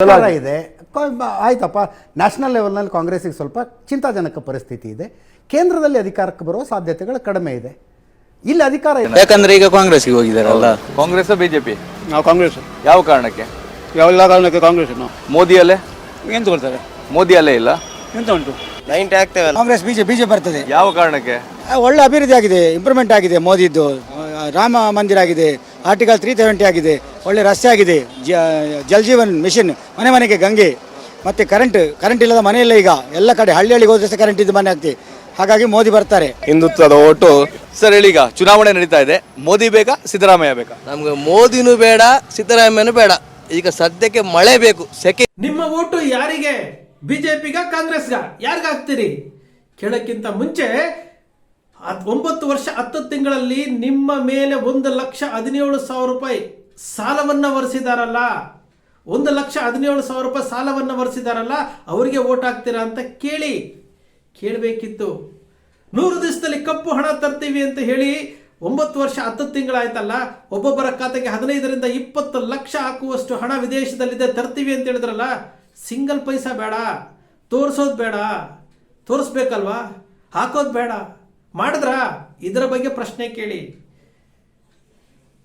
ಇದೆ. ಆಯ್ತಪ್ಪ, ನ್ಯಾಷನಲ್ ಲೆವೆಲ್ನಲ್ಲಿ ಕಾಂಗ್ರೆಸ್ಸಿಗೆ ಸ್ವಲ್ಪ ಚಿಂತಾಜನಕ ಪರಿಸ್ಥಿತಿ ಇದೆ. ಕೇಂದ್ರದಲ್ಲಿ ಅಧಿಕಾರಕ್ಕೆ ಬರುವ ಸಾಧ್ಯತೆಗಳು ಕಡಿಮೆ ಇದೆ. ಇಲ್ಲಿ ಅಧಿಕಾರ ಇಲ್ಲ, ಯಾಕಂದ್ರೆ ಈಗ ಕಾಂಗ್ರೆಸ್ಗೆ ಹೋಗಿದಾರಲ್ಲ. ಕಾಂಗ್ರೆಸ್ ಬಿಜೆಪಿ? ನಾವು ಕಾಂಗ್ರೆಸ್. ಯಾವ ಕಾರಣಕ್ಕೆ? ಎಲ್ಲ ಕಾರಣಕ್ಕೆ ಕಾಂಗ್ರೆಸ್. ನಾವು ಮೋದಿ ಅಲ್ಲೇ ಏನು ತಗೊಳ್ತಾರೆ? ಮೋದಿ ಅಲ್ಲೇ ಇಲ್ಲ, ಎಂತ ಉಂಟು? ಕಾಂಗ್ರೆಸ್ ಬಿಜೆಪಿ ಬರ್ತದೆ. ಯಾವ ಕಾರಣಕ್ಕೆ? ಒಳ್ಳೆ ಅಭಿವೃದ್ಧಿ ಆಗಿದೆ, ಇಂಪ್ರೂವ್ಮೆಂಟ್ ಆಗಿದೆ. ಮೋದಿದ್ದು ರಾಮ ಮಂದಿರ ಆಗಿದೆ, ಆರ್ಟಿಕಲ್ 370 ಆಗಿದೆ, ಒಳ್ಳೆ ರಸ್ತೆ ಆಗಿದೆ, ಜಲ್ ಜೀವನ್ ಮಿಷನ್, ಮನೆ ಮನೆಗೆ ಗಂಗೆ, ಮತ್ತೆ ಕರೆಂಟ್ ಇಲ್ಲದ ಮನೆ ಇಲ್ಲ. ಈಗ ಎಲ್ಲ ಕಡೆ ಹಳ್ಳಿಗೆ ಹೋದ್ರೆ ಕರೆಂಟ್ ಇದ್ದು ಮನೆ ಆಗ್ತದೆ. ಹಾಗಾಗಿ ಮೋದಿ ಬರ್ತಾರೆ. ಹಿಂದುತ್ವದ ಓಟು. ಸರ್ ಹೇಳಿ, ಈಗ ಚುನಾವಣೆ ನಡೀತಾ ಇದೆ, ಮೋದಿ ಬೇಕಾ ಸಿದ್ದರಾಮಯ್ಯ ಬೇಕಾ? ನಮ್ಗೆ ಮೋದಿನೂ ಬೇಡ, ಸಿದ್ದರಾಮಯ್ಯನೂ ಬೇಡ. ಈಗ ಸದ್ಯಕ್ಕೆ ಮಳೆ ಬೇಕು, ಸೆಕೆ. ನಿಮ್ಮ ಓಟು ಯಾರಿಗೆ? ಬಿಜೆಪಿಗ ಕಾಂಗ್ರೆಸ್ಗ? ಯಾರಿಗಾಗ್ತೀರಿ? ಕೇಳಕ್ಕಿಂತ ಮುಂಚೆ 9 ವರ್ಷ 10 ತಿಂಗಳಲ್ಲಿ ನಿಮ್ಮ ಮೇಲೆ 1,17,000 ರೂಪಾಯಿ ಸಾಲವನ್ನ ಹೊರಿಸಿದಾರಲ್ಲ, 1,17,000 ರೂಪಾಯಿ ಸಾಲವನ್ನ ಹೊರಿಸಿದಾರಲ್ಲ, ಅವರಿಗೆ ಓಟ್ ಹಾಕ್ತೀರಾ ಅಂತ ಕೇಳಬೇಕಿತ್ತು. 100 ದಿವಸದಲ್ಲಿ ಕಪ್ಪು ಹಣ ತರ್ತೀವಿ ಅಂತ ಹೇಳಿ 9 ವರ್ಷ 10 ತಿಂಗಳಾಯ್ತಲ್ಲ, ಒಬ್ಬೊಬ್ಬರ ಖಾತೆಗೆ 15ರಿಂದ 20 ಲಕ್ಷ ಹಾಕುವಷ್ಟು ಹಣ ವಿದೇಶದಲ್ಲಿದೆ, ತರ್ತೀವಿ ಅಂತ ಹೇಳಿದ್ರಲ್ಲ. ಸಿಂಗಲ್ ಪೈಸಾ ಬೇಡ, ತೋರಿಸೋದು ಬೇಡ, ತೋರಿಸ್ಬೇಕಲ್ವಾ, ಹಾಕೋದು ಬೇಡ, ಮಾಡಿದ್ರ? ಇದರ ಬಗ್ಗೆ ಪ್ರಶ್ನೆ ಕೇಳಿ.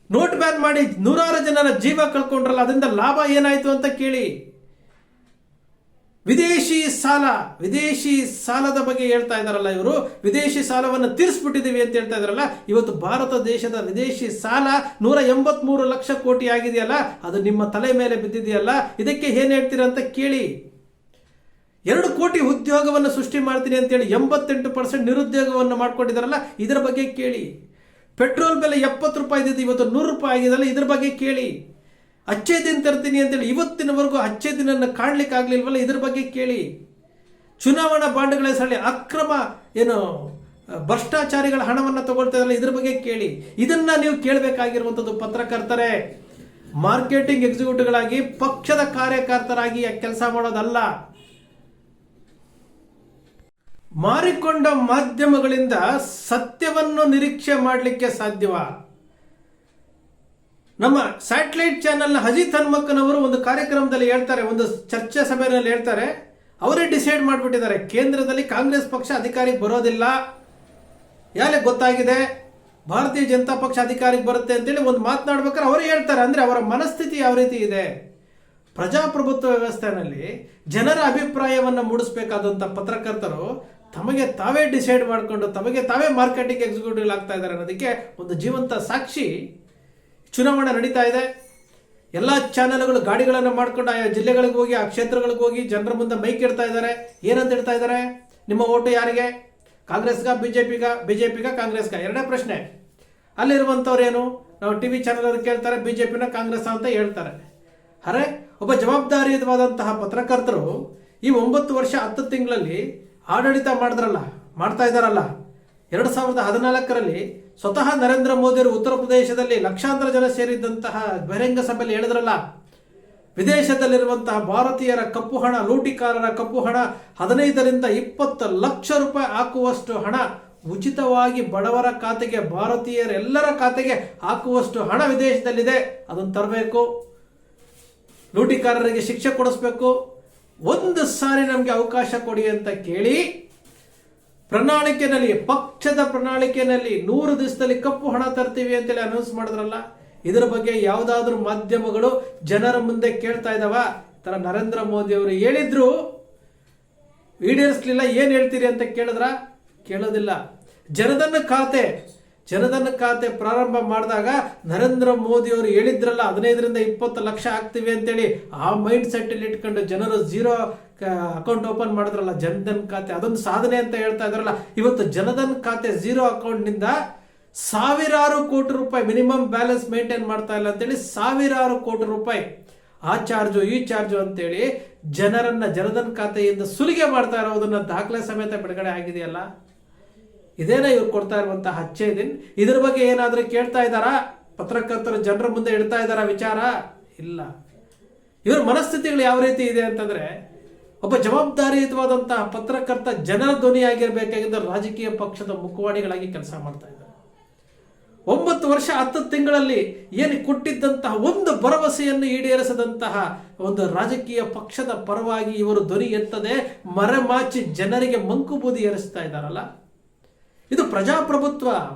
ನೋಟ್ ಬ್ಯಾನ್ ಮಾಡಿ 100 ಜನರ ಜೀವ ಕಳ್ಕೊಂಡ್ರಲ್ಲ, ಅದರಿಂದ ಲಾಭ ಏನಾಯ್ತು ಅಂತ ಕೇಳಿ. ವಿದೇಶಿ ಸಾಲದ ಬಗ್ಗೆ ಹೇಳ್ತಾ ಇದಾರಲ್ಲ ಇವರು, ವಿದೇಶಿ ಸಾಲವನ್ನು ತೀರಿಸ್ಬಿಟ್ಟಿದೀವಿ ಅಂತ ಹೇಳ್ತಾ ಇದಾರಲ್ಲ. ಇವತ್ತು ಭಾರತ ದೇಶದ ವಿದೇಶಿ ಸಾಲ 183 ಲಕ್ಷ ಕೋಟಿ ಆಗಿದೆಯಲ್ಲ, ಅದು ನಿಮ್ಮ ತಲೆ ಮೇಲೆ ಬಿದ್ದಿದೆಯಲ್ಲ. ಇದಕ್ಕೆ ಏನ್ ಹೇಳ್ತೀರಾ ಅಂತ ಕೇಳಿ. 2 ಕೋಟಿ ಉದ್ಯೋಗವನ್ನು ಸೃಷ್ಟಿ ಮಾಡ್ತೀನಿ ಅಂತೇಳಿ 88% ನಿರುದ್ಯೋಗವನ್ನು ಮಾಡ್ಕೊಂಡಿದಾರಲ್ಲ, ಇದರ ಬಗ್ಗೆ ಕೇಳಿ. ಪೆಟ್ರೋಲ್ ಬೆಲೆ 70 ರೂಪಾಯಿ ಇದ್ದಿದ್ದು ಇವತ್ತು 100 ರೂಪಾಯಿ ಆಗಿದೆಯಲ್ಲ, ಇದ್ರ ಬಗ್ಗೆ ಕೇಳಿ. ಅಚ್ಚೇ ದಿನ ತರ್ತೀನಿ ಅಂತೇಳಿ ಇವತ್ತಿನವರೆಗೂ ಅಚ್ಚೇ ದಿನ ಕಾಣ್ಲಿಕ್ಕೆ ಆಗ್ಲಿಲ್ವಲ್ಲ, ಇದ್ರ ಬಗ್ಗೆ ಕೇಳಿ. ಚುನಾವಣಾ ಬಾಂಡ್ಗಳ ಹೆಸರಲ್ಲಿ ಅಕ್ರಮ ಭ್ರಷ್ಟಾಚಾರಿಗಳ ಹಣವನ್ನು ತಗೊಳ್ತಾ ಇದ್ರಲ್ಲ, ಇದ್ರ ಬಗ್ಗೆ ಕೇಳಿ. ಇದನ್ನ ನೀವು ಕೇಳಬೇಕಾಗಿರುವಂಥದ್ದು ಪತ್ರಕರ್ತರೇ. ಮಾರ್ಕೆಟಿಂಗ್ ಎಕ್ಸಿಕ್ಯೂಟಿವ್ಗಳಾಗಿ, ಪಕ್ಷದ ಕಾರ್ಯಕರ್ತರಾಗಿ ಕೆಲಸ ಮಾಡೋದಲ್ಲ. ಮಾರಿಕೊಂಡ ಮಾಧ್ಯಮಗಳಿಂದ ಸತ್ಯವನ್ನು ನಿರೀಕ್ಷೆ ಮಾಡಲಿಕ್ಕೆ ಸಾಧ್ಯವ? ನಮ್ಮ ಸ್ಯಾಟಲೈಟ್ ಚಾನೆಲ್ನ ಅಜಿತ್ ಹನುಮಕ್ಕನವರು ಒಂದು ಕಾರ್ಯಕ್ರಮದಲ್ಲಿ ಹೇಳ್ತಾರೆ, ಒಂದು ಚರ್ಚಾ ಸಭೆಯಲ್ಲಿ ಹೇಳ್ತಾರೆ, ಅವರೇ ಡಿಸೈಡ್ ಮಾಡಿಬಿಟ್ಟಿದ್ದಾರೆ, ಕೇಂದ್ರದಲ್ಲಿ ಕಾಂಗ್ರೆಸ್ ಪಕ್ಷ ಅಧಿಕಾರಿಗೆ ಬರೋದಿಲ್ಲ. ಯಾಕೆ ಗೊತ್ತಾಗಿದೆ, ಭಾರತೀಯ ಜನತಾ ಪಕ್ಷ ಅಧಿಕಾರಿಗೆ ಬರುತ್ತೆ ಅಂತೇಳಿ ಒಂದು ಮಾತನಾಡ್ಬೇಕಾದ್ರೆ ಅವರೇ ಹೇಳ್ತಾರೆ. ಅಂದ್ರೆ ಅವರ ಮನಸ್ಥಿತಿ ಯಾವ ರೀತಿ ಇದೆ. ಪ್ರಜಾಪ್ರಭುತ್ವ ವ್ಯವಸ್ಥೆಯಲ್ಲಿ ಜನರ ಅಭಿಪ್ರಾಯವನ್ನು ಮೂಡಿಸಬೇಕಾದಂಥ ಪತ್ರಕರ್ತರು ತಮಗೆ ತಾವೇ ಡಿಸೈಡ್ ಮಾಡಿಕೊಂಡು ತಮಗೆ ತಾವೇ ಮಾರ್ಕೆಟಿಂಗ್ ಎಕ್ಸಿಕ್ಯೂಟಿವ್ ಆಗ್ತಾ ಇದ್ದಾರೆ ಅನ್ನೋದಕ್ಕೆ ಒಂದು ಜೀವಂತ ಸಾಕ್ಷಿ. ಚುನಾವಣೆ ನಡೀತಾ ಇದೆ, ಎಲ್ಲ ಚಾನೆಲ್ಗಳು ಗಾಡಿಗಳನ್ನು ಮಾಡ್ಕೊಂಡು ಆಯಾ ಜಿಲ್ಲೆಗಳಿಗೆ ಹೋಗಿ, ಆ ಕ್ಷೇತ್ರಗಳಿಗೆ ಹೋಗಿ ಜನರ ಮುಂದೆ ಮೈಕ್ ಇಡ್ತಾ ಇದ್ದಾರೆ. ಏನಂತ ಹೇಳ್ತಾ ಇದ್ದಾರೆ? ನಿಮ್ಮ ಓಟು ಯಾರಿಗೆ? ಕಾಂಗ್ರೆಸ್ಗ ಬಿಜೆಪಿಗ ಕಾಂಗ್ರೆಸ್ಗ? ಎರಡೇ ಪ್ರಶ್ನೆ. ಅಲ್ಲಿರುವಂಥವ್ರು ಏನು, ನಾವು ಟಿವಿ ಚಾನೆಲ್ ಅವರು ಕೇಳ್ತಾರೆ, ಬಿಜೆಪಿನ ಕಾಂಗ್ರೆಸ್ ಅಂತ ಹೇಳ್ತಾರೆ. ಅರೆ, ಒಬ್ಬ ಜವಾಬ್ದಾರಿಯುತವಾದಂತಹ ಪತ್ರಕರ್ತರು ಈ 9 ವರ್ಷ 10 ತಿಂಗಳಲ್ಲಿ ಆಡಳಿತ ಮಾಡ್ತಾ ಇದ್ದಾರಲ್ಲ. 2014ರಲ್ಲಿ ಸ್ವತಃ ನರೇಂದ್ರ ಮೋದಿಯವರು ಉತ್ತರ ಪ್ರದೇಶದಲ್ಲಿ ಲಕ್ಷಾಂತರ ಜನ ಸೇರಿದ್ದಂತಹ ಬಹಿರಂಗ ಸಭೆಯಲ್ಲಿ ಹೇಳಿದ್ರಲ್ಲ, ವಿದೇಶದಲ್ಲಿರುವಂತಹ ಭಾರತೀಯರ ಕಪ್ಪು ಹಣ, ಲೂಟಿಕಾರರ ಕಪ್ಪು ಹಣ 15ರಿಂದ 20 ಲಕ್ಷ ರೂಪಾಯಿ ಹಾಕುವಷ್ಟು ಹಣ ಉಚಿತವಾಗಿ ಬಡವರ ಖಾತೆಗೆ, ಭಾರತೀಯರೆಲ್ಲರ ಖಾತೆಗೆ ಹಾಕುವಷ್ಟು ಹಣ ವಿದೇಶದಲ್ಲಿದೆ. ಅದನ್ನು ತರಬೇಕು, ಲೂಟಿಕಾರರಿಗೆ ಶಿಕ್ಷೆ ಕೊಡಿಸ್ಬೇಕು, ಒಂದು ಸಾರಿ ನಮಗೆ ಅವಕಾಶ ಕೊಡಿ ಅಂತ ಕೇಳಿ ಪ್ರಣಾಳಿಕೆಯಲ್ಲಿ, ಪಕ್ಷದ ಪ್ರಣಾಳಿಕೆಯಲ್ಲಿ 100 ದಿವಸದಲ್ಲಿ ಕಪ್ಪು ಹಣ ತರ್ತೀವಿ ಅಂತೇಳಿ ಅನೌನ್ಸ್ ಮಾಡಿದ್ರಲ್ಲ, ಇದರ ಬಗ್ಗೆ ಯಾವುದಾದ್ರೂ ಮಾಧ್ಯಮಗಳು ಜನರ ಮುಂದೆ ಕೇಳ್ತಾ ಇದಾವ? ತರ ನರೇಂದ್ರ ಮೋದಿ ಅವರು ಹೇಳಿದ್ರು, ಈಡೇರಿಸಲಿಲ್ಲ, ಏನ್ ಹೇಳ್ತೀರಿ ಅಂತ ಕೇಳೋದಿಲ್ಲ. ಜನಧನ ಖಾತೆ ಪ್ರಾರಂಭ ಮಾಡಿದಾಗ ನರೇಂದ್ರ ಮೋದಿ ಅವರು ಹೇಳಿದ್ರಲ್ಲ 15ರಿಂದ 20 ಲಕ್ಷ ಆಗ್ತೀವಿ ಅಂತೇಳಿ, ಆ ಮೈಂಡ್ ಸೆಟ್ ಅಲ್ಲಿ ಇಟ್ಕೊಂಡು ಜನರು 0 ಅಕೌಂಟ್ ಓಪನ್ ಮಾಡಿದ್ರಲ್ಲ, ಜನಧನ್ ಖಾತೆ, ಅದೊಂದು ಸಾಧನೆ ಅಂತ ಹೇಳ್ತಾ ಇದ್ರಲ್ಲ. ಇವತ್ತು ಜನಧನ್ ಖಾತೆ 0 ಅಕೌಂಟ್ ನಿಂದ ಸಾವಿರಾರು ಕೋಟಿ ರೂಪಾಯಿ ಮಿನಿಮಮ್ ಬ್ಯಾಲೆನ್ಸ್ ಮೇಂಟೈನ್ ಮಾಡ್ತಾ ಇಲ್ಲ ಅಂತೇಳಿ ಸಾವಿರಾರು ಕೋಟಿ ರೂಪಾಯಿ ಆ ಚಾರ್ಜು ಈ ಚಾರ್ಜು ಅಂತೇಳಿ ಜನರನ್ನ ಜನಧನ್ ಖಾತೆಯಿಂದ ಸುಲಿಗೆ ಮಾಡ್ತಾ ಇರೋದನ್ನ ದಾಖಲೆ ಸಮೇತ ಬಿಡುಗಡೆ ಆಗಿದೆಯಲ್ಲ. ಇದೇನ ಇವ್ರು ಕೊಡ್ತಾ ಇರುವಂತಹ ಅಚ್ಚೇ ದಿನ? ಇದ್ರ ಬಗ್ಗೆ ಏನಾದ್ರೂ ಕೇಳ್ತಾ ಇದ್ದಾರಾ? ಪತ್ರಕರ್ತರು ಜನರ ಮುಂದೆ ಇಡ್ತಾ ಇದ್ದಾರ ವಿಚಾರ? ಇಲ್ಲ. ಇವ್ರ ಮನಸ್ಥಿತಿಗಳು ಯಾವ ರೀತಿ ಇದೆ ಅಂತಂದ್ರೆ, ಒಬ್ಬ ಜವಾಬ್ದಾರಿಯುತವಾದಂತಹ ಪತ್ರಕರ್ತ, ಜನರ ಧ್ವನಿಯಾಗಿರ್ಬೇಕಾಗಿದ್ದ ರಾಜಕೀಯ ಪಕ್ಷದ ಮುಖವಾಣಿಗಳಾಗಿ ಕೆಲಸ ಮಾಡ್ತಾ ಇದ್ದಾರೆ. 1 ವರ್ಷ 10 ತಿಂಗಳಲ್ಲಿ 1,17,000 ಕೋಟಿ ರೂಪಾಯಿ ಸಾಲವನ್ನು ಹೊರಿಸಿದ್ದಾರೆ. 1 ವರ್ಷ 10 ತಿಂಗಳಲ್ಲಿ 1,17,000 ಕೋಟಿ ರೂಪಾಯಿ ಸಾಲವನ್ನು ಹೊರಿಸಿದ್ದಾರೆ. 1 ವರ್ಷ 10 ತಿಂಗಳಲ್ಲಿ 1,17,000 ಕೋಟಿ ರೂಪಾಯಿ ಸಾಲವನ್ನು ಹೊರಿಸಿದ್ದಾರೆ. 9 ವರ್ಷ 10 ತಿಂಗಳಲ್ಲಿ ಏನು ಕೊಟ್ಟಿದ್ದಂತಹ ಒಂದು ಭರವಸೆಯನ್ನು ಈಡೇರಿಸದಂತಹ ಒಂದು ರಾಜಕೀಯ ಪಕ್ಷದ ಪರವಾಗಿ ಇವರು ಧ್ವನಿ ಎತ್ತದೆ ಮರೆಮಾಚಿ ಜನರಿಗೆ ಮಂಕುಬೂದಿ ಏರಿಸ್ತಾ ಇದ್ದಾರಲ್ಲ. ಇದು ಪ್ರಜಾಪ್ರಭುತ್ವ.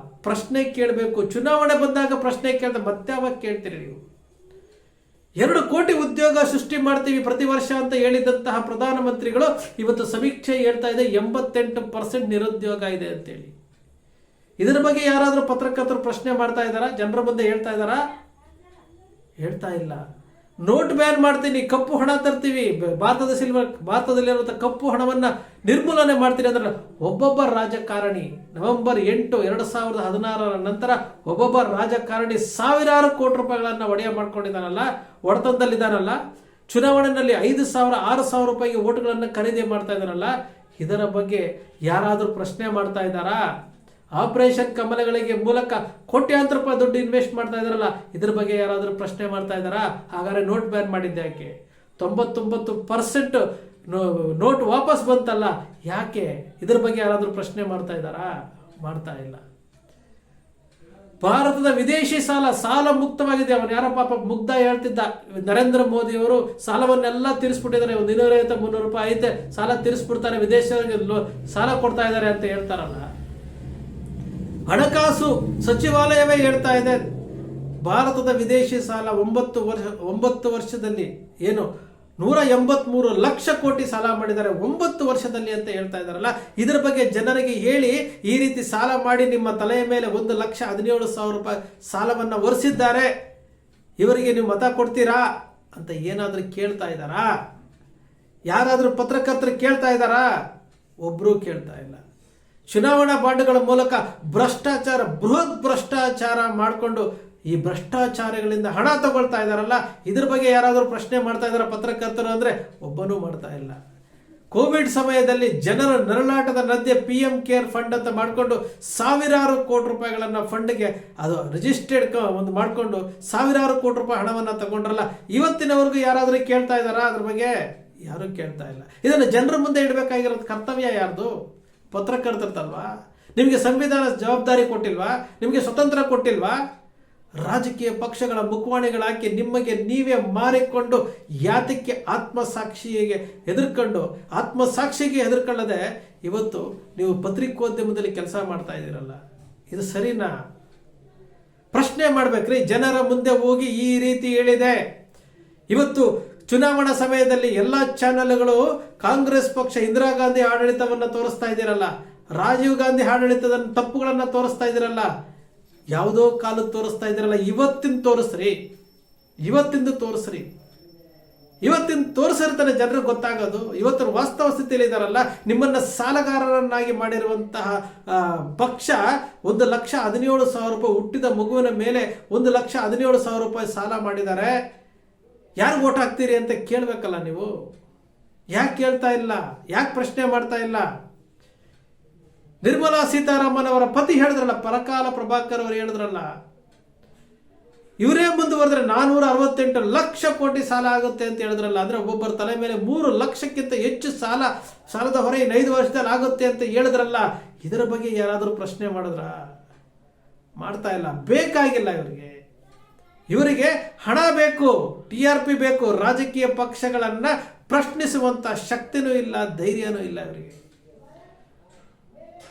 ಪ್ರಶ್ನೆ ಕೇಳಬೇಕು. ಚುನಾವಣೆ ಬಂದಾಗ ಪ್ರಶ್ನೆ ಕೇಳಿದ್ರೆ ಮತ್ತೆ ಯಾವಾಗ ಕೇಳ್ತೀರಿ ನೀವು? 2 ಕೋಟಿ ಉದ್ಯೋಗ ಸೃಷ್ಟಿ ಮಾಡ್ತೀವಿ ಪ್ರತಿ ವರ್ಷ ಅಂತ ಹೇಳಿದಂತಹ ಪ್ರಧಾನಮಂತ್ರಿಗಳು ಇವತ್ತು ಸಮೀಕ್ಷೆ ಹೇಳ್ತಾ ಇದೆ 88% ನಿರುದ್ಯೋಗ ಇದೆ ಅಂತೇಳಿ. ಇದರ ಬಗ್ಗೆ ಯಾರಾದರೂ ಪತ್ರಕರ್ತರು ಪ್ರಶ್ನೆ ಮಾಡ್ತಾ ಇದ್ದಾರಾ? ಜನರ ಮುಂದೆ ಹೇಳ್ತಾ ಇದ್ದಾರಾ? ಹೇಳ್ತಾ ಇಲ್ಲ. ನೋಟ್ ಬ್ಯಾನ್ ಮಾಡ್ತೀನಿ, ಕಪ್ಪು ಹಣ ತರ್ತೀವಿ, ಭಾರತದಲ್ಲಿರುವಂಥ ಕಪ್ಪು ಹಣವನ್ನ ನಿರ್ಮೂಲನೆ ಮಾಡ್ತೀನಿ ಅಂದ್ರೆ ಒಬ್ಬೊಬ್ಬ ರಾಜಕಾರಣಿ ನವೆಂಬರ್ 8, 2016 ನಂತರ ಒಬ್ಬೊಬ್ಬ ರಾಜಕಾರಣಿ ಸಾವಿರಾರು ಕೋಟಿ ರೂಪಾಯಿಗಳನ್ನ ಒಡೆಯ ಮಾಡ್ಕೊಂಡಿದ್ದಾನಲ್ಲ, ಒಡೆತನದಲ್ಲಿದ್ದಾನಲ್ಲ. ಚುನಾವಣೆಯಲ್ಲಿ 5,000, 6,000 ರೂಪಾಯಿಗೆ ಓಟ್ಗಳನ್ನು ಖರೀದಿ ಮಾಡ್ತಾ ಇದ್ದಾನಲ್ಲ. ಇದರ ಬಗ್ಗೆ ಯಾರಾದರೂ ಪ್ರಶ್ನೆ ಮಾಡ್ತಾ ಇದ್ದಾರಾ? ಆಪರೇಷನ್ ಕಮಲಗಳಿಗೆ ಮೂಲಕ ಕೋಟ್ಯಾಂತರ ರೂಪಾಯಿ ದುಡ್ಡು ಇನ್ವೆಸ್ಟ್ ಮಾಡ್ತಾ ಇದಾರಲ್ಲ, ಇದ್ರ ಬಗ್ಗೆ ಯಾರಾದರೂ ಪ್ರಶ್ನೆ ಮಾಡ್ತಾ ಇದ್ದಾರಾ? ಹಾಗಾದ್ರೆ ನೋಟ್ ಬ್ಯಾನ್ ಮಾಡಿದ್ದೆ ಯಾಕೆ? 99% ನೋಟ್ ವಾಪಸ್ ಬಂತಲ್ಲ, ಯಾಕೆ? ಇದ್ರ ಬಗ್ಗೆ ಯಾರಾದರೂ ಪ್ರಶ್ನೆ ಮಾಡ್ತಾ ಇದ್ದಾರಾ? ಮಾಡ್ತಾ ಇಲ್ಲ. ಭಾರತದ ವಿದೇಶಿ ಸಾಲ ಮುಕ್ತವಾಗಿದೆ. ಅವನು ಯಾರೋ ಪಾಪ ಮುಗ್ಧ ಹೇಳ್ತಿದ್ದ, ನರೇಂದ್ರ ಮೋದಿ ಅವರು ಸಾಲವನ್ನೆಲ್ಲ ತೀರಿಸ್ಬಿಟ್ಟಿದ್ದಾರೆ, ಒಂದು 250-300 ರೂಪಾಯಿ ಐತೆ ಸಾಲ ತೀರಿಸ್ಬಿಡ್ತಾರೆ, ವಿದೇಶಗಳಿಗೆ ಸಾಲ ಕೊಡ್ತಾ ಇದ್ದಾರೆ ಅಂತ ಹೇಳ್ತಾರಲ್ಲ. ಹಣಕಾಸು ಸಚಿವಾಲಯವೇ ಹೇಳ್ತಾ ಇದೆ ಭಾರತದ ವಿದೇಶಿ ಸಾಲ 9 ವರ್ಷದಲ್ಲಿ ಏನು 183 ಲಕ್ಷ ಕೋಟಿ ಸಾಲ ಮಾಡಿದ್ದಾರೆ 9 ವರ್ಷದಲ್ಲಿ ಅಂತ ಹೇಳ್ತಾ ಇದ್ದಾರಲ್ಲ. ಇದರ ಬಗ್ಗೆ ಜನರಿಗೆ ಹೇಳಿ, ಈ ರೀತಿ ಸಾಲ ಮಾಡಿ ನಿಮ್ಮ ತಲೆಯ ಮೇಲೆ 1,17,000 ರೂಪಾಯಿ ಸಾಲವನ್ನು ಹೊರಿಸಿದ್ದಾರೆ, ಇವರಿಗೆ ನೀವು ಮತ ಕೊಡ್ತೀರಾ ಅಂತ ಏನಾದರೂ ಕೇಳ್ತಾ ಇದ್ದಾರಾ? ಯಾರಾದರೂ ಪತ್ರಕರ್ತರು ಕೇಳ್ತಾ ಇದ್ದಾರಾ? ಒಬ್ಬರೂ ಕೇಳ್ತಾ ಇಲ್ಲ. ಚುನಾವಣಾ ಬಾಂಡ್ಗಳ ಮೂಲಕ ಭ್ರಷ್ಟಾಚಾರ, ಬೃಹತ್ ಭ್ರಷ್ಟಾಚಾರ ಮಾಡಿಕೊಂಡು ಈ ಭ್ರಷ್ಟಾಚಾರಗಳಿಂದ ಹಣ ತಗೊಳ್ತಾ ಇದ್ದಾರಲ್ಲ, ಇದ್ರ ಬಗ್ಗೆ ಯಾರಾದರೂ ಪ್ರಶ್ನೆ ಮಾಡ್ತಾ ಇದ್ದಾರ ಪತ್ರಕರ್ತರು ಅಂದ್ರೆ ಒಬ್ಬನೂ ಮಾಡ್ತಾ ಇಲ್ಲ. ಕೋವಿಡ್ ಸಮಯದಲ್ಲಿ ಜನರ ನರಳಾಟದ ಮಧ್ಯೆ PM ಕೇರ್ ಫಂಡ್ ಅಂತ ಮಾಡಿಕೊಂಡು ಸಾವಿರಾರು ಕೋಟಿ ರೂಪಾಯಿಗಳನ್ನ ಫಂಡ್ಗೆ ಅದು ರಿಜಿಸ್ಟರ್ಡ್ ಒಂದು ಮಾಡಿಕೊಂಡು ಸಾವಿರಾರು ಕೋಟಿ ರೂಪಾಯಿ ಹಣವನ್ನು ತಗೊಂಡ್ರಲ್ಲ, ಇವತ್ತಿನವರೆಗೂ ಯಾರಾದರೂ ಕೇಳ್ತಾ ಇದ್ದಾರಾ? ಅದ್ರ ಬಗ್ಗೆ ಯಾರೂ ಕೇಳ್ತಾ ಇಲ್ಲ. ಇದನ್ನು ಜನರ ಮುಂದೆ ಇಡಬೇಕಾಗಿರೋದು ಕರ್ತವ್ಯ ಯಾರ್ದು? ಪತ್ರಕರ್ತರ್ತಲ್ವಾ? ನಿಮಗೆ ಸಂವಿಧಾನ ಜವಾಬ್ದಾರಿ ಕೊಟ್ಟಿಲ್ವಾ? ನಿಮಗೆ ಸ್ವತಂತ್ರ ಕೊಟ್ಟಿಲ್ವಾ? ರಾಜಕೀಯ ಪಕ್ಷಗಳ ಮುಖವಾಣಿಗಳಾಕಿ ನಿಮಗೆ ನೀವೇ ಮಾರಿಕೊಂಡು ಯಾತಕ್ಕೆ ಆತ್ಮಸಾಕ್ಷಿಗೆ ಹೆದರ್ಕೊಳ್ಳದೆ ಇವತ್ತು ನೀವು ಪತ್ರಿಕೋದ್ಯಮದಲ್ಲಿ ಕೆಲಸ ಮಾಡ್ತಾ ಇದ್ದೀರಲ್ಲ, ಇದು ಸರಿನಾ? ಪ್ರಶ್ನೆ ಮಾಡ್ಬೇಕ್ರಿ. ಜನರ ಮುಂದೆ ಹೋಗಿ ಈ ರೀತಿ ಹೇಳಿದೆ. ಇವತ್ತು ಚುನಾವಣಾ ಸಮಯದಲ್ಲಿ ಎಲ್ಲಾ ಚಾನೆಲ್ಗಳು ಕಾಂಗ್ರೆಸ್ ಪಕ್ಷ ಇಂದಿರಾ ಗಾಂಧಿ ಆಡಳಿತವನ್ನು ತೋರಿಸ್ತಾ ಇದ್ದೀರಲ್ಲ, ರಾಜೀವ್ ಗಾಂಧಿ ಆಡಳಿತದ ತಪ್ಪುಗಳನ್ನ ತೋರಿಸ್ತಾ ಇದ್ದೀರಲ್ಲ, ಯಾವುದೋ ಕಾಲದ ತೋರಿಸ್ತಾ ಇದ್ದೀರಲ್ಲ. ಇವತ್ತಿನ ತೋರಿಸಿರ್ತಾನೆ ಜನರಿಗೆ ಗೊತ್ತಾಗೋದು. ಇವತ್ತಿನ ವಾಸ್ತವ ಸ್ಥಿತಿಯಲ್ಲಿ ಇದ್ದಾರಲ್ಲ, ನಿಮ್ಮನ್ನ ಸಾಲಗಾರರನ್ನಾಗಿ ಮಾಡಿರುವಂತಹ ಪಕ್ಷ 1,17,000 ರೂಪಾಯಿ ಹುಟ್ಟಿದ ಮಗುವಿನ ಮೇಲೆ 1,17,000 ರೂಪಾಯಿ ಸಾಲ ಮಾಡಿದ್ದಾರೆ. ಯಾರು ವೋಟ್ ಹಾಕ್ತೀರಿ ಅಂತ ಕೇಳಬೇಕಲ್ಲ ನೀವು? ಯಾಕೆ ಕೇಳ್ತಾ ಇಲ್ಲ? ಯಾಕೆ ಪ್ರಶ್ನೆ ಮಾಡ್ತಾ ಇಲ್ಲ? ನಿರ್ಮಲಾ ಸೀತಾರಾಮನ್ ಅವರ ಪತಿ ಹೇಳಿದ್ರಲ್ಲ, ಪರಕಾಲ ಪ್ರಭಾಕರ್ ಅವರು ಹೇಳಿದ್ರಲ್ಲ, ಇವರೇ ಮುಂದುವರೆದ್ರೆ 468 ಲಕ್ಷ ಕೋಟಿ ಸಾಲ ಆಗುತ್ತೆ ಅಂತ ಹೇಳಿದ್ರಲ್ಲ. ಅಂದ್ರೆ ಒಬ್ಬೊಬ್ಬರ ತಲೆ ಮೇಲೆ 3 ಲಕ್ಷಕ್ಕಿಂತ ಹೆಚ್ಚು ಸಾಲದ ಹೊರೆ 5 ವರ್ಷದಲ್ಲಿ ಆಗುತ್ತೆ ಅಂತ ಹೇಳಿದ್ರಲ್ಲ. ಇದರ ಬಗ್ಗೆ ಯಾರಾದರೂ ಪ್ರಶ್ನೆ ಮಾಡಿದ್ರ? ಮಾಡ್ತಾ ಇಲ್ಲ. ಬೇಕಾಗಿಲ್ಲ ಇವರಿಗೆ ಹಣ ಬೇಕು, TRP ಬೇಕು. ರಾಜಕೀಯ ಪಕ್ಷಗಳನ್ನ ಪ್ರಶ್ನಿಸುವಂತ ಶಕ್ತಿನೂ ಇಲ್ಲ, ಧೈರ್ಯನೂ ಇಲ್ಲ ಇವರಿಗೆ.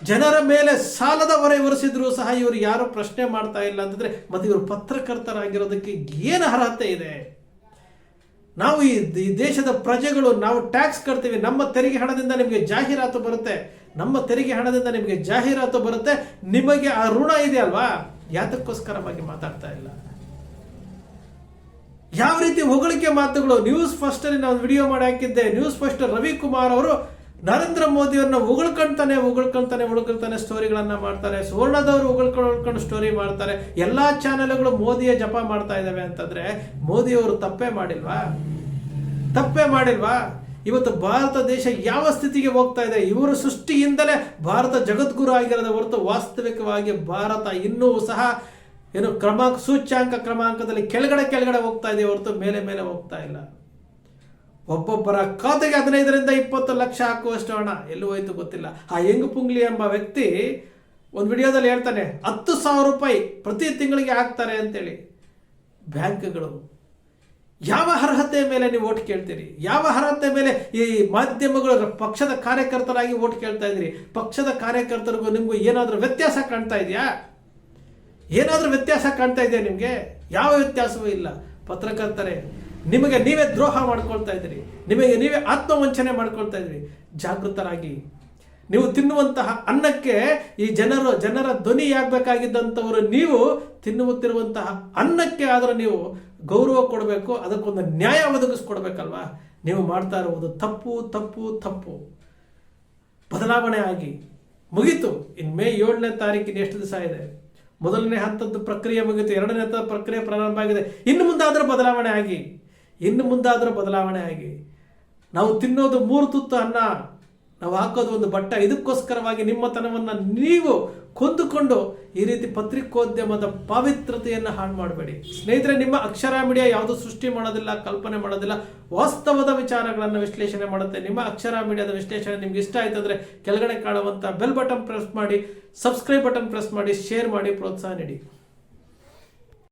ಜನರ ಮೇಲೆ ಸಾಲದ ಹೊರೆ ಹೊರಿಸಿದ್ರು ಸಹ ಇವರು ಯಾರು ಪ್ರಶ್ನೆ ಮಾಡ್ತಾ ಇಲ್ಲ ಅಂತಂದ್ರೆ ಮತ್ತೆ ಇವರು ಪತ್ರಕರ್ತರಾಗಿರೋದಕ್ಕೆ ಏನು ಅರ್ಹತೆ ಇದೆ? ನಾವು ಈ ದೇಶದ ಪ್ರಜೆಗಳು, ನಾವು ಟ್ಯಾಕ್ಸ್ ಕಟ್ತೀವಿ, ನಮ್ಮ ತೆರಿಗೆ ಹಣದಿಂದ ನಿಮಗೆ ಜಾಹೀರಾತು ಬರುತ್ತೆ, ನಿಮಗೆ ಆ ಋಣ ಇದೆ ಅಲ್ವಾ? ಯಾತಕ್ಕೋಸ್ಕರವಾಗಿ ಮಾತಾಡ್ತಾ ಇಲ್ಲ? ಯಾವ ರೀತಿ ಹೊಗಳಿಕೆ ಮಾತುಗಳು. ನ್ಯೂಸ್ ಫಸ್ಟ್ ಅಲ್ಲಿ ನಾನು ವಿಡಿಯೋ ಮಾಡಿ ಹಾಕಿದ್ದೆ. ನ್ಯೂಸ್ ಫಸ್ಟ್ ರವಿಕುಮಾರ್ ಅವರು ನರೇಂದ್ರ ಮೋದಿಯವ್ರನ್ನ ಉಗುಳ್ಕೊಂತಾನೆ ಸ್ಟೋರಿಗಳನ್ನ ಮಾಡ್ತಾರೆ. ಸುವರ್ಣದವರು ಉಗುಳ್ಕೊಂಡು ಸ್ಟೋರಿ ಮಾಡ್ತಾರೆ. ಎಲ್ಲಾ ಚಾನೆಲ್ಗಳು ಮೋದಿಯ ಜಪ ಮಾಡ್ತಾ ಇದ್ದಾವೆ ಅಂತಂದ್ರೆ ಮೋದಿಯವರು ತಪ್ಪೇ ಮಾಡಿಲ್ವಾ? ಇವತ್ತು ಭಾರತ ದೇಶ ಯಾವ ಸ್ಥಿತಿಗೆ ಹೋಗ್ತಾ ಇದೆ? ಇವರು ಸೃಷ್ಟಿಯಿಂದಲೇ ಭಾರತ ಜಗದ್ಗುರು ಆಗಿರೋದ ಹೊರತು ವಾಸ್ತವಿಕವಾಗಿ ಭಾರತ ಇನ್ನೂ ಸಹ ಸೂಚ್ಯಾಂಕ ಕ್ರಮಾಂಕದಲ್ಲಿ ಕೆಳಗಡೆ ಹೋಗ್ತಾ ಇದೆ ಹೊರತು ಮೇಲೆ ಹೋಗ್ತಾ ಇಲ್ಲ. ಒಬ್ಬೊಬ್ಬರ ಖಾತೆಗೆ 15 ರಿಂದ 20 ಲಕ್ಷ ಹಾಕುವಷ್ಟು ಹಣ ಎಲ್ಲಿ ಹೋಯ್ತು ಗೊತ್ತಿಲ್ಲ. ಆ ಯಂಗ್ ಪುಂಗ್ಲಿ ಎಂಬ ವ್ಯಕ್ತಿ ಒಂದು ವಿಡಿಯೋದಲ್ಲಿ ಹೇಳ್ತಾನೆ 10,000 ರೂಪಾಯಿ ಪ್ರತಿ ತಿಂಗಳಿಗೆ ಹಾಕ್ತಾರೆ ಅಂತೇಳಿ. ಬ್ಯಾಂಕ್ಗಳು ಯಾವ ಅರ್ಹತೆ ಮೇಲೆ ನೀವು ಓಟ್ ಕೇಳ್ತೀರಿ? ಯಾವ ಅರ್ಹತೆ ಮೇಲೆ ಈ ಮಾಧ್ಯಮಗಳು ಪಕ್ಷದ ಕಾರ್ಯಕರ್ತರಾಗಿ ಓಟ್ ಕೇಳ್ತಾ ಇದ್ದೀರಿ? ಪಕ್ಷದ ಕಾರ್ಯಕರ್ತರಿಗೂ ನಿಮಗೂ ಏನಾದರೂ ವ್ಯತ್ಯಾಸ ಕಾಣ್ತಾ ಇದೆಯಾ? ಏನಾದರೂ ವ್ಯತ್ಯಾಸ ಕಾಣ್ತಾ ಇದೆಯಾ ನಿಮಗೆ? ಯಾವ ವ್ಯತ್ಯಾಸವೂ ಇಲ್ಲ. ಪತ್ರಕರ್ತರೇ, ನಿಮಗೆ ನೀವೇ ದ್ರೋಹ ಮಾಡ್ಕೊಳ್ತಾ ಇದ್ದೀರಿ, ನಿಮಗೆ ನೀವೇ ಆತ್ಮವಂಚನೆ ಮಾಡ್ಕೊಳ್ತಾ ಇದ್ದೀರಿ. ಜಾಗೃತರಾಗಿ. ನೀವು ತಿನ್ನುವಂತಹ ಅನ್ನಕ್ಕೆ ಈ ಜನರ ಧ್ವನಿಯಾಗಬೇಕಾಗಿದ್ದಂಥವರು ನೀವು ತಿನ್ನುತ್ತಿರುವಂತಹ ಅನ್ನಕ್ಕೆ ಆದರೂ ನೀವು ಗೌರವ ಕೊಡಬೇಕು, ಅದಕ್ಕೊಂದು ನ್ಯಾಯ ಒದಗಿಸ್ಕೊಡ್ಬೇಕಲ್ವಾ? ನೀವು ಮಾಡ್ತಾ ಇರುವುದು ತಪ್ಪು ತಪ್ಪು ತಪ್ಪು. ಬದಲಾವಣೆ ಆಗಿ ಮುಗೀತು. ಇನ್ನು ಮೇ 7ನೇ ತಾರೀಕಿನ ಎಷ್ಟು ದಿವಸ ಇದೆ? ಮೊದಲನೇ ಹಂತದ ಪ್ರಕ್ರಿಯೆ ಮುಗಿತು, 2ನೇ ಹಂತದ ಪ್ರಕ್ರಿಯೆ ಪ್ರಾರಂಭ ಆಗಿದೆ. ಇನ್ನು ಮುಂದಾದರೂ ಬದಲಾವಣೆ ಆಗಿ ನಾವು ತಿನ್ನೋದು 3 ತುತ್ತು ಅನ್ನ, ನಾವು ಹಾಕೋದು ಒಂದು ಬಟ್ಟ. ಇದಕ್ಕೋಸ್ಕರವಾಗಿ ನಿಮ್ಮತನವನ್ನು ನೀವು ಕೊಂದುಕೊಂಡು ಈ ರೀತಿ ಪತ್ರಿಕೋದ್ಯಮದ ಪಾವಿತ್ರತೆಯನ್ನು ಹಾಳು ಮಾಡಬೇಡಿ ಸ್ನೇಹಿತರೆ. ನಿಮ್ಮ ಅಕ್ಷರ ಮೀಡಿಯಾ ಯಾವುದು ಸೃಷ್ಟಿ ಮಾಡೋದಿಲ್ಲ, ಕಲ್ಪನೆ ಮಾಡೋದಿಲ್ಲ, ವಾಸ್ತವದ ವಿಚಾರಗಳನ್ನು ವಿಶ್ಲೇಷಣೆ ಮಾಡುತ್ತೆ. ನಿಮ್ಮ ಅಕ್ಷರ ಮೀಡಿಯಾದ ವಿಶ್ಲೇಷಣೆ ನಿಮ್ಗೆ ಇಷ್ಟ ಆಯ್ತು ಅಂದರೆ ಕೆಳಗಡೆ ಕಾಣುವಂಥ ಬೆಲ್ ಬಟನ್ ಪ್ರೆಸ್ ಮಾಡಿ, ಸಬ್ಸ್ಕ್ರೈಬ್ ಬಟನ್ ಪ್ರೆಸ್ ಮಾಡಿ, ಶೇರ್ ಮಾಡಿ, ಪ್ರೋತ್ಸಾಹ ನೀಡಿ.